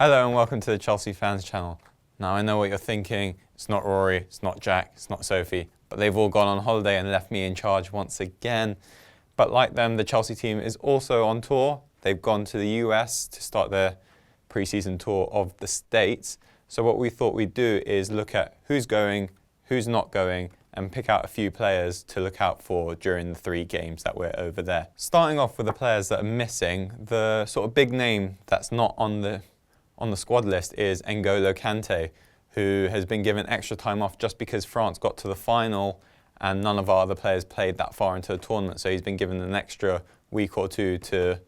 Hello and welcome to the Chelsea Fans Channel. Now I know what you're thinking, it's not Rory, it's not Jack, it's not Sophie, but they've all gone on holiday and left me in charge once again. But like them, the Chelsea team is also on tour. They've gone to the US to start their pre-season tour of the States. So what we thought we'd do is look at who's going, who's not going, and pick out a few players to look out for during the 3 games that we're over there. Starting off with the players that are missing, the sort of big name that's not on the squad list is N'Golo Kante, who has been given extra time off just because France got to the final and none of our other players played that far into the tournament. So he's been given an extra week or 2 to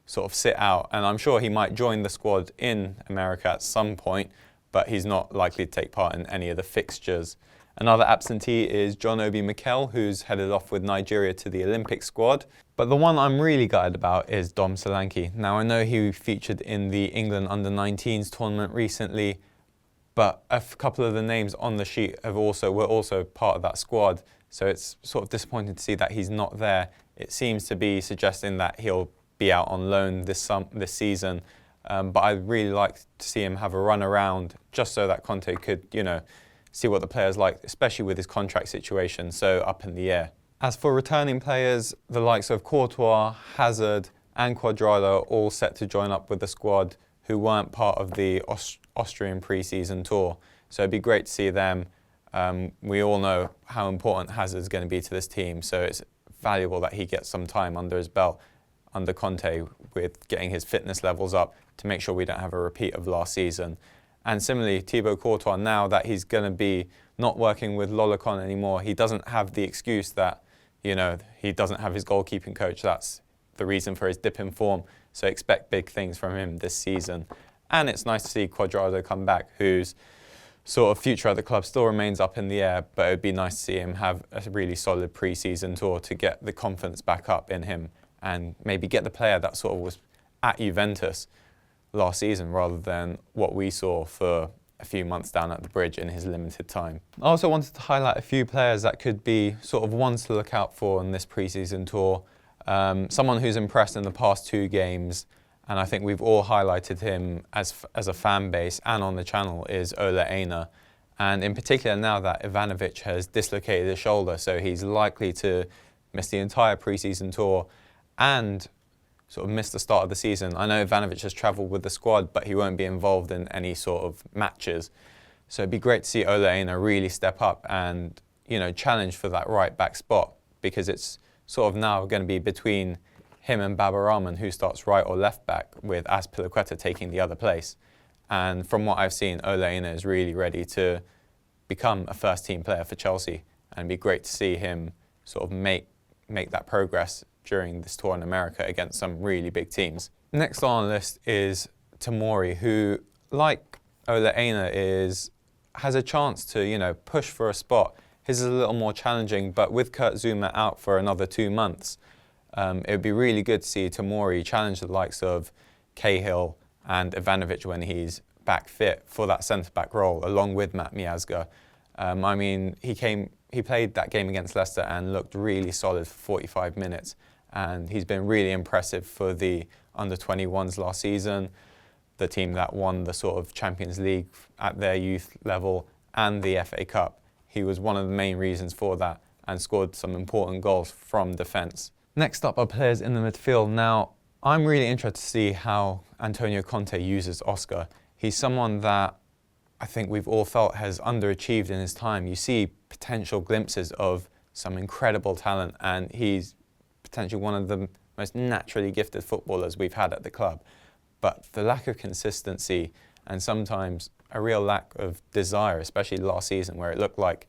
sort of sit out. And I'm sure he might join the squad in America at some point, but he's not likely to take part in any of the fixtures. Another absentee is John Obi Mikel, who's headed off with Nigeria to the Olympic squad. But the one I'm really gutted about is Dom Solanke. Now I know he featured in the England under-19s tournament recently, but a couple of the names on the sheet were also part of that squad. So it's sort of disappointing to see that he's not there. It seems to be suggesting that he'll be out on loan this season. But I'd really like to see him have a run around just so that Kante could, see what the player's like, especially with his contract situation so up in the air. As for returning players, the likes of Courtois, Hazard and Cuadrado are all set to join up with the squad who weren't part of the Austrian pre-season tour. So it'd be great to see them. We all know how important Hazard's going to be to this team, so it's valuable that he gets some time under his belt under Kante with getting his fitness levels up to make sure we don't have a repeat of last season. And similarly, Thibaut Courtois, now that he's going to be not working with Lolicon anymore, he doesn't have the excuse that, he doesn't have his goalkeeping coach. That's the reason for his dip in form. So expect big things from him this season. And it's nice to see Cuadrado come back, whose sort of future at the club still remains up in the air, but it would be nice to see him have a really solid pre-season tour to get the confidence back up in him and maybe get the player that sort of was at Juventus last season rather than what we saw for a few months down at the bridge in his limited time. I also wanted to highlight a few players that could be sort of ones to look out for in this pre-season tour. Someone who's impressed in the past 2 games, and I think we've all highlighted him as a fan base and on the channel, is Ola Aina. And in particular now that Ivanovic has dislocated his shoulder, so he's likely to miss the entire pre-season tour and sort of missed the start of the season. I know Ivanovic has travelled with the squad, but he won't be involved in any sort of matches. So it'd be great to see Ola Aina really step up and, challenge for that right back spot, because it's sort of now going to be between him and Baba Rahman who starts right or left back, with Azpilicueta taking the other place. And from what I've seen, Ola Aina is really ready to become a first team player for Chelsea, and it'd be great to see him sort of make that progress during this tour in America against some really big teams. Next on the list is Tomori, who, like Ola Aina, has a chance to, push for a spot. His is a little more challenging, but with Kurt Zuma out for another 2 months, it would be really good to see Tomori challenge the likes of Cahill and Ivanovic when he's back fit for that centre-back role, along with Matt Miazga. He played that game against Leicester and looked really solid for 45 minutes. And he's been really impressive for the under-21s last season, the team that won the sort of Champions League at their youth level and the FA Cup. He was one of the main reasons for that and scored some important goals from defence. Next up are players in the midfield. Now, I'm really interested to see how Antonio Conte uses Oscar. He's someone that I think we've all felt has underachieved in his time. You see potential glimpses of some incredible talent, and he's potentially one of the most naturally gifted footballers we've had at the club. But the lack of consistency and sometimes a real lack of desire, especially last season where it looked like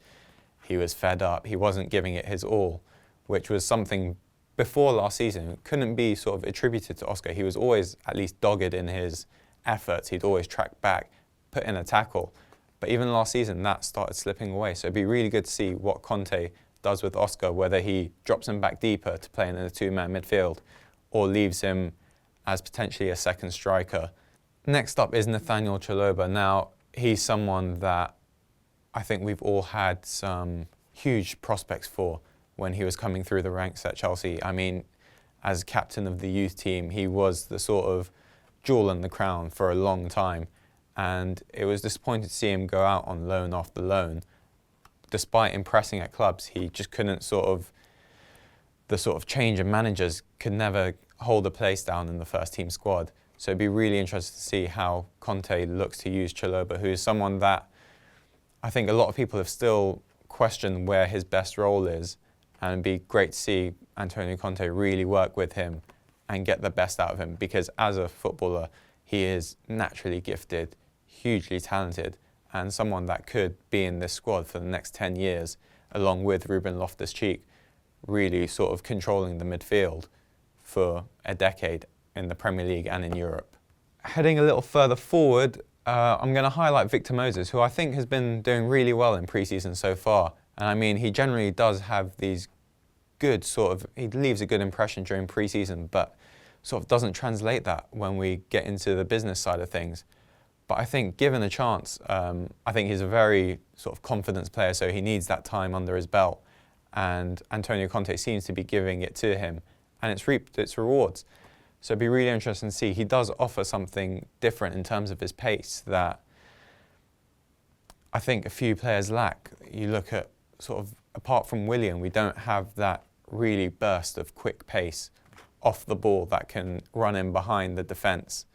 he was fed up, he wasn't giving it his all, which was something before last season couldn't be sort of attributed to Oscar. He was always at least dogged in his efforts. He'd always track back, put in a tackle. But even last season, that started slipping away. So it'd be really good to see what Conte does with Oscar, whether he drops him back deeper to play in a 2-man midfield or leaves him as potentially a second striker. Next up is Nathaniel Chalobah. Now, he's someone that I think we've all had some huge prospects for when he was coming through the ranks at Chelsea. I mean, as captain of the youth team, he was the sort of jewel in the crown for a long time. and it was disappointing to see him go out on loan after loan. Despite impressing at clubs, he just couldn't the sort of change of managers could never hold a place down in the first team squad. So it'd be really interesting to see how Kante looks to use Chalobah, who is someone that I think a lot of people have still questioned where his best role is, and it'd be great to see Antonio Conte really work with him and get the best out of him, because as a footballer, he is naturally gifted, hugely talented, and someone that could be in this squad for the next 10 years, along with Ruben Loftus-Cheek, really sort of controlling the midfield for a decade in the Premier League and in Europe. Heading a little further forward, I'm going to highlight Victor Moses, who I think has been doing really well in pre-season so far. And I mean, he generally does have these good he leaves a good impression during pre-season, but sort of doesn't translate that when we get into the business side of things. But I think given a chance, I think he's a very sort of confidence player, so he needs that time under his belt. And Antonio Conte seems to be giving it to him, and it's reaped its rewards. So it'd be really interesting to see. He does offer something different in terms of his pace that I think a few players lack. You look at sort of, apart from Willian, we don't have that really burst of quick pace off the ball that can run in behind the defence.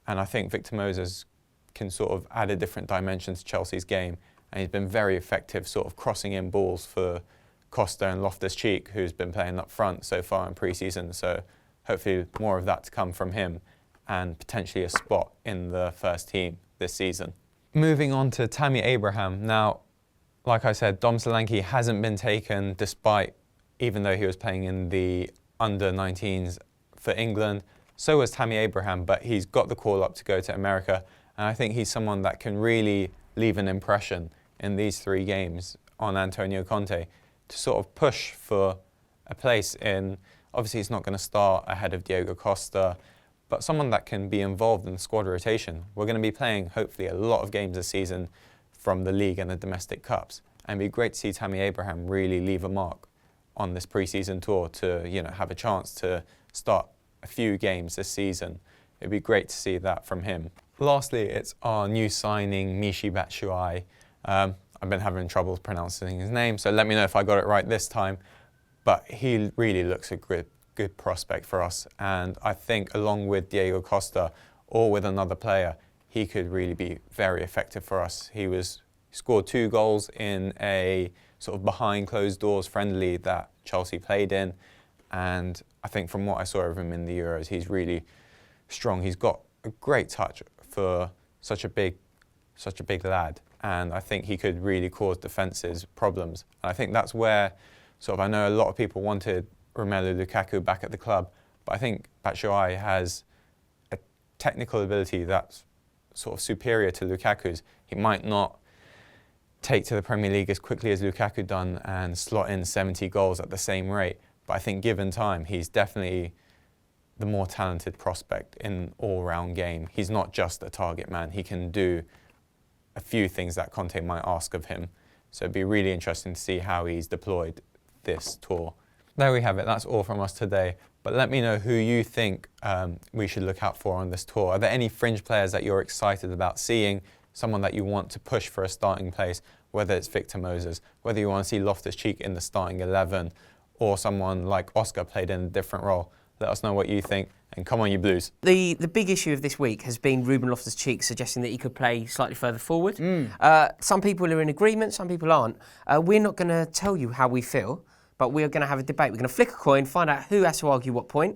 And I think Victor Moses can sort of add a different dimension to Chelsea's game, and he's been very effective sort of crossing in balls for Costa and Loftus-Cheek, who's been playing up front so far in pre-season. So hopefully more of that to come from him, and potentially a spot in the first team this season. Moving on to Tammy Abraham. Now, like I said, Dom Solanke hasn't been taken even though he was playing in the under-19s for England. So was Tammy Abraham, but he's got the call up to go to America. And I think he's someone that can really leave an impression in these 3 games on Antonio Conte to sort of push for a place in, obviously he's not going to start ahead of Diego Costa, but someone that can be involved in the squad rotation. We're going to be playing hopefully a lot of games this season from the league and the domestic cups. And it'd be great to see Tammy Abraham really leave a mark on this pre-season tour to, have a chance to start a few games this season. It'd be great to see that from him. Lastly, it's our new signing, Michy Batshuayi. I've been having trouble pronouncing his name, so let me know if I got it right this time. But he really looks a good prospect for us. And I think along with Diego Costa or with another player, he could really be very effective for us. He scored 2 goals in a sort of behind closed doors friendly that Chelsea played in. And I think from what I saw of him in the Euros, he's really strong. He's got a great touch for such a big lad. And I think he could really cause defences problems. And I think that's where I know a lot of people wanted Romelu Lukaku back at the club, but I think Batshuayi has a technical ability that's sort of superior to Lukaku's. He might not take to the Premier League as quickly as Lukaku done and slot in 70 goals at the same rate, but I think given time, he's definitely the more talented prospect in all-round game. He's not just a target man. He can do a few things that Conte might ask of him. So it'd be really interesting to see how he's deployed this tour. There we have it. That's all from us today. But let me know who you think we should look out for on this tour. Are there any fringe players that you're excited about seeing? Someone that you want to push for a starting place, whether it's Victor Moses, whether you want to see Loftus-Cheek in the starting 11, or someone like Oscar played in a different role. Let us know what you think, and come on you Blues. The big issue of this week has been Ruben Loftus-Cheek suggesting that he could play slightly further forward. Some people are in agreement, some people aren't. We're not going to tell you how we feel, but we're going to have a debate. We're going to flick a coin, find out who has to argue what point,